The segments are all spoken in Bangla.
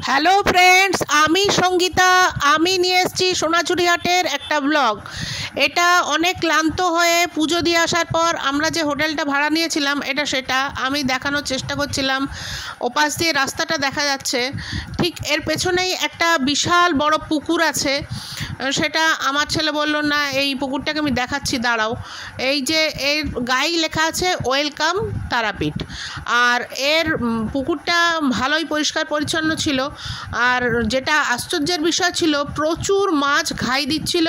হ্যালো ফ্রেন্ডস, আমি সঙ্গীতা। আমি নিয়ে এসেছি সোনাঝুরি হাটের একটা ব্লগ। এটা অনেক ক্লান্ত হয়ে পুজো দিয়ে আসার পর আমরা যে হোটেলটা ভাড়া নিয়েছিলাম সেটা আমি দেখানোর চেষ্টা করছিলাম। ওপাশ দিয়ে রাস্তাটা দেখা যাচ্ছে, ঠিক এর পেছনেই একটা বিশাল বড় পুকুর আছে। সেটা আমার ছেলে বলল, না এই পুকুরটাকে আমি দেখাচ্ছি, দাঁড়াও। এই যে এর গায়ে লেখা আছে ওয়েলকাম তারাপীঠ। আর এর পুকুরটা ভালোই পরিষ্কার পরিচ্ছন্ন ছিল। আর যেটা আশ্চর্যের বিষয় ছিল, প্রচুর মাছ ঘাই দিচ্ছিল।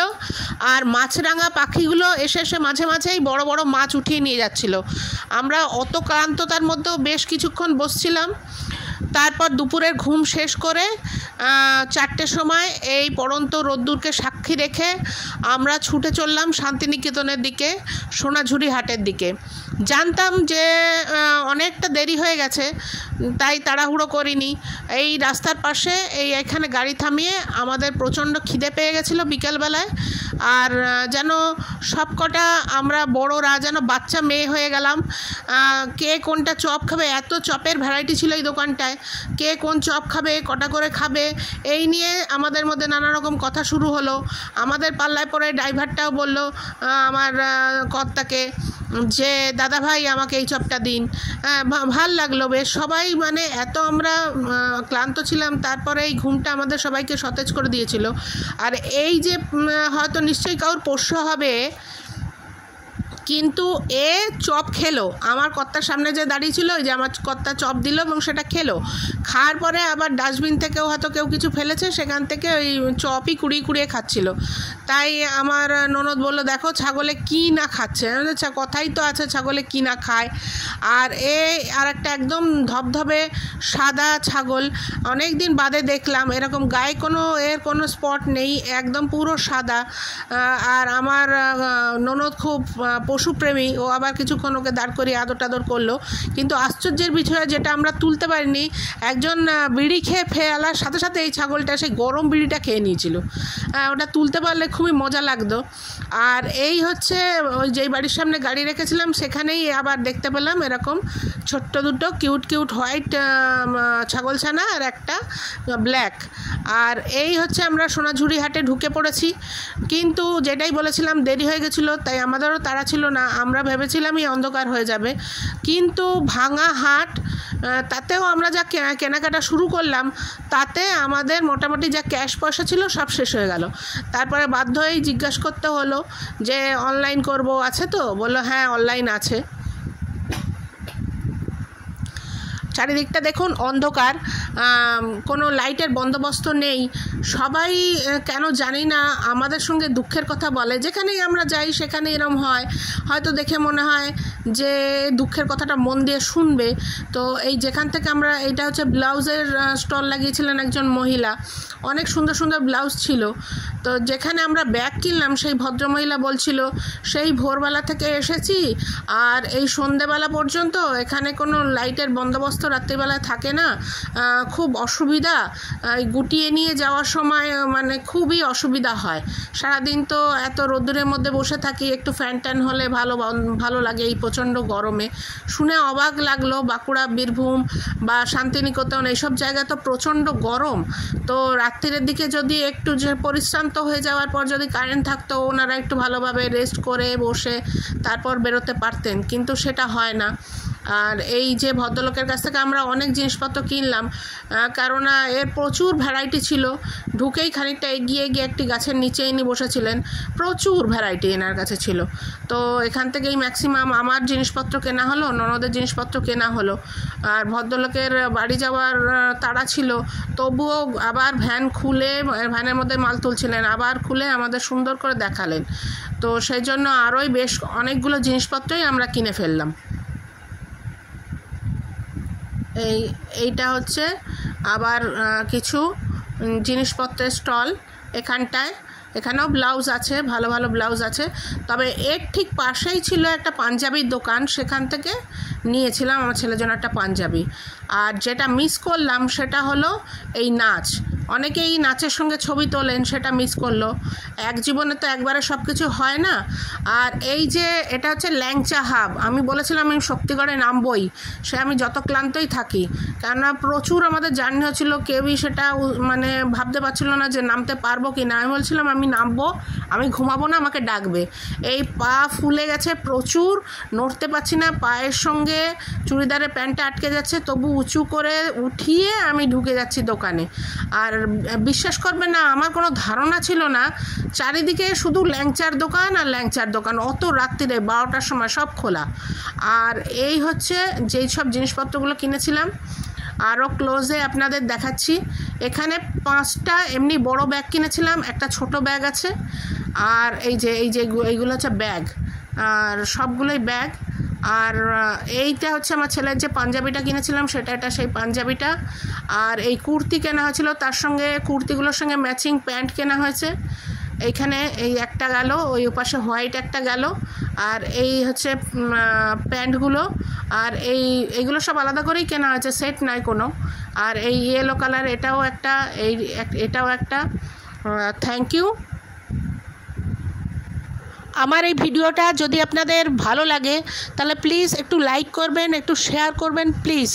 আর মাছরাঙা পাখিগুলো এসে এসে মাঝে মাঝেই বড় বড় মাছ উঠিয়ে নিয়ে যাচ্ছিল। আমরা অত ক্লান্ততার মধ্যেও বেশ কিছুক্ষণ বসছিলাম। তারপর দুপুরের ঘুম শেষ করে 4টের সময় এই পড়ন্ত রোদ্দুরকে সাক্ষী রেখে আমরা ছুটে চললাম শান্তিনিকেতনের দিকে, সোনাঝুরি হাটের দিকে। জানতাম যে অনেকটা দেরি হয়ে গেছে, তাই তাড়াহুড়ো করিনি। এই রাস্তার পাশে এখানে গাড়ি থামিয়ে আমাদের প্রচণ্ড খিদে পেয়ে গেছিলো বিকেলবেলায়। আর যেন সবকটা আমরা বড়রা যেন বাচ্চা মেয়ে হয়ে গেলাম। কে কোনটা চপ খাবে, এত চপের ভ্যারাইটি ছিল এই দোকানটায়। কে কোন চপ খাবে, কটা করে খাবে, এই নিয়ে আমাদের মধ্যে নানা রকম কথা শুরু হলো। আমাদের পাল্লায় পরে ড্রাইভারটাও বলল আমার কর্তাকে যে দাদা ভাই আমাকে এই চপটা দিন। ভাল লাগলো বেশ। সবাই মানে এত আমরা ক্লান্ত ছিলাম, তারপরে এই ঘুমটা আমাদের সবাইকে সতেজ করে দিয়েছিল। আর এই যে হয়তো নিশ্চয়ই কারোর পোষ্য হবে, কিন্তু এ চপ খেলো। আমার কর্তার সামনে যে দাঁড়িয়েছিল, ওই যে আমার কর্তা চপ দিল এবং সেটা খেলো। খাওয়ার পরে আবার ডাস্টবিন থেকেও হয়তো কেউ কিছু ফেলেছে, সেখান থেকে ওই চপই কুড়িয়ে কুড়িয়ে খাচ্ছিল। তাই আমার ননদ বলল, দেখো ছাগলে কি না খাচ্ছে। কথাই তো আছে ছাগলে কি না খায়। আর আর একটা একদম ধবধবে সাদা ছাগল, অনেক দিন বাদে দেখলাম এরকম, গায়ে কোনো স্পট নেই, একদম পুরো সাদা। আর আমার ননদ খুব পশুপ্রেমী, ও আবার কিছুক্ষণ ওকে দাঁড় করিয়ে আদর টাদর করলো। কিন্তু আশ্চর্যের বিষয়, যেটা আমরা তুলতে পারিনি, একজন বিড়ি খেয়ে ফেলার সাথে সাথে এই ছাগলটা সেই গরম বিড়িটা খেয়ে নিয়েছিল। ওটা তুলতে পারলে খুবই মজা লাগতো। আর এই হচ্ছে ওই যেই বাড়ির সামনে গাড়ি রেখেছিলাম, সেখানেই আবার দেখতে পেলাম এরকম ছোট্ট দুটো কিউট কিউট হোয়াইট ছাগলছানা আর একটা ব্ল্যাক। আর এই হচ্ছে আমরা সোনাঝুরি হাটে ঢুকে পড়েছি। কিন্তু যেটাই বলেছিলাম, দেরি হয়ে গেছিলো, তাই আমাদেরও তাড়া ছিল না। আমরা ভেবেছিলামই অন্ধকার হয়ে যাবে, কিন্তু ভাঙা হাট, তাতেও আমরা যা কেনাকাটা শুরু করলাম, তাতে আমাদের মোটামুটি যা ক্যাশ পয়সা ছিল সব শেষ হয়ে গেল। তারপরে বাধ্য হয়েই জিজ্ঞাসা করতে হলো যে অনলাইন করব, আছে তো? বললো হ্যাঁ অনলাইন আছে। চারিদিকটা দেখুন অন্ধকার, কোনো লাইটের বন্দোবস্ত নেই। সবাই কেন জানি না আমাদের সঙ্গে দুঃখের কথা বলে। যেখানেই আমরা যাই সেখানে এরম হয়। হয়তো দেখে মনে হয় যে দুঃখের কথাটা মন দিয়ে শুনবে। তো এই যেখান থেকে আমরা, এইটা হচ্ছে ব্লাউজের স্টল লাগিয়েছিলেন একজন মহিলা, অনেক সুন্দর সুন্দর ব্লাউজ ছিল। তো যেখানে আমরা ব্যাগ কিনলাম, সেই ভদ্রমহিলা বলছিল সেই ভোরবেলা থেকে এসেছি, আর এই সন্ধেবেলা পর্যন্ত এখানে কোনো লাইটের বন্দোবস্ত রাত্রিবেলায় থাকে না, খুব অসুবিধা। গুটিয়ে নিয়ে যাওয়ার সময় মানে খুবই অসুবিধা হয়। সারাদিন তো এত রোদ্দুরের মধ্যে বসে থাকি, একটু ফ্যান ট্যান হলে ভালো লাগে এই প্রচণ্ড গরমে। শুনে অবাক লাগলো, বাঁকুড়া, বীরভূম বা শান্তিনিকেতন এইসব জায়গায় তো প্রচণ্ড গরম। তো রাত্রির দিকে যদি একটু যে পরিশ্রান্ত হয়ে যাওয়ার পর যদি কারেন্ট থাকতো, ওনারা একটু ভালোভাবে রেস্ট করে বসে তারপর বেরোতে পারতেন, কিন্তু সেটা হয় না। আর এই যে ভদ্রলোকের কাছ থেকে আমরা অনেক জিনিসপত্র কিনলাম, কারণ এর প্রচুর ভ্যারাইটি ছিল। ঢুকেই খানিকটা এগিয়ে গিয়ে একটি গাছের নিচে ইনি বসেছিলেন, প্রচুর ভ্যারাইটি এনার কাছে ছিল। তো এখান থেকেই ম্যাক্সিমাম আমার জিনিসপত্র কেনা হলো, ননদের জিনিসপত্র কেনা হলো। আর ভদ্রলোকের বাড়ি যাওয়ার তাড়া ছিল, তবুও আবার ভ্যান খুলে, ভ্যানের মধ্যে মাল তুলছিলেন, আবার খুলে আমাদের সুন্দর করে দেখালেন। তো সেই জন্য আরোই বেশ অনেকগুলো জিনিসপত্রই আমরা কিনে ফেললাম। এইটা হচ্ছে আবার কিছু জিনিসপত্রের স্টল এখানটায়। এখানেও ব্লাউজ আছে, ভালো ভালো ব্লাউজ আছে। তবে এর ঠিক পাশেই ছিল একটা পাঞ্জাবির দোকান, সেখান থেকে নিয়েছিলাম আমার ছেলের জন্য একটা পাঞ্জাবি। আর যেটা মিস করলাম সেটা হলো এই নাচ। অনেকেই নাচের সঙ্গে ছবি তোলেন, সেটা মিস করলো। এক জীবনে তো একবারে সব কিছু হয় না। আর এই যে এটা হচ্ছে ল্যাংচা হাব, আমি বলেছিলাম আমি শক্তিগড়ে নামবই, সে আমি যত ক্লান্তই থাকি, কেননা প্রচুর আমাদের জার্নি হচ্ছিল, কেউই সেটা মানে ভাবতে পারছিল না যে নামতে পারবো কি না। আমি বলছিলাম আমি নামবো, আমি ঘুমাবো না, আমাকে ডাকবে। এই পা ফুলে গেছে প্রচুর, নড়তে পারছি না, পায়ের সঙ্গে চুড়িদারের প্যান্টটা আটকে যাচ্ছে, তবু উঁচু করে উঠিয়ে আমি ঢুকে যাচ্ছি দোকানে। আর বিশ্বাস করবে না, আমার কোনো ধারণা ছিল না, চারিদিকে শুধু ল্যাংচার দোকান আর ল্যাংচার দোকান, অত রাত্রিরে 12টার সময় সব খোলা। আর এই হচ্ছে যেই সব জিনিসপত্রগুলো কিনেছিলাম, আরও ক্লোজে আপনাদের দেখাচ্ছি। এখানে 5টা এমনি বড় ব্যাগ কিনেছিলাম, একটা ছোট ব্যাগ আছে, আর এই যে এইগুলো হচ্ছে ব্যাগ, আর সবগুলোই ব্যাগ। আর এইটা হচ্ছে আমার ছেলের যে পাঞ্জাবিটা কিনেছিলাম সেটা, এটা সেই পাঞ্জাবিটা। আর এই কুর্তি কেনা হয়েছিল, তার সঙ্গে কুর্তিগুলোর সঙ্গে ম্যাচিং প্যান্ট কেনা হয়েছে। এইখানে এই একটা গেল, ওই ওপাশে হোয়াইট একটা গেল, আর এই হচ্ছে প্যান্টগুলো। আর এইগুলো সব আলাদা করেই কেনা হয়েছে, সেট নাই কোনো। আর এই ইয়েলো কালার এটাও একটা, এটাও একটা। Thank you. আমার এই ভিডিওটা যদি আপনাদের ভালো লাগে তাহলে প্লিজ একটু লাইক করবেন, একটু শেয়ার করবেন প্লিজ।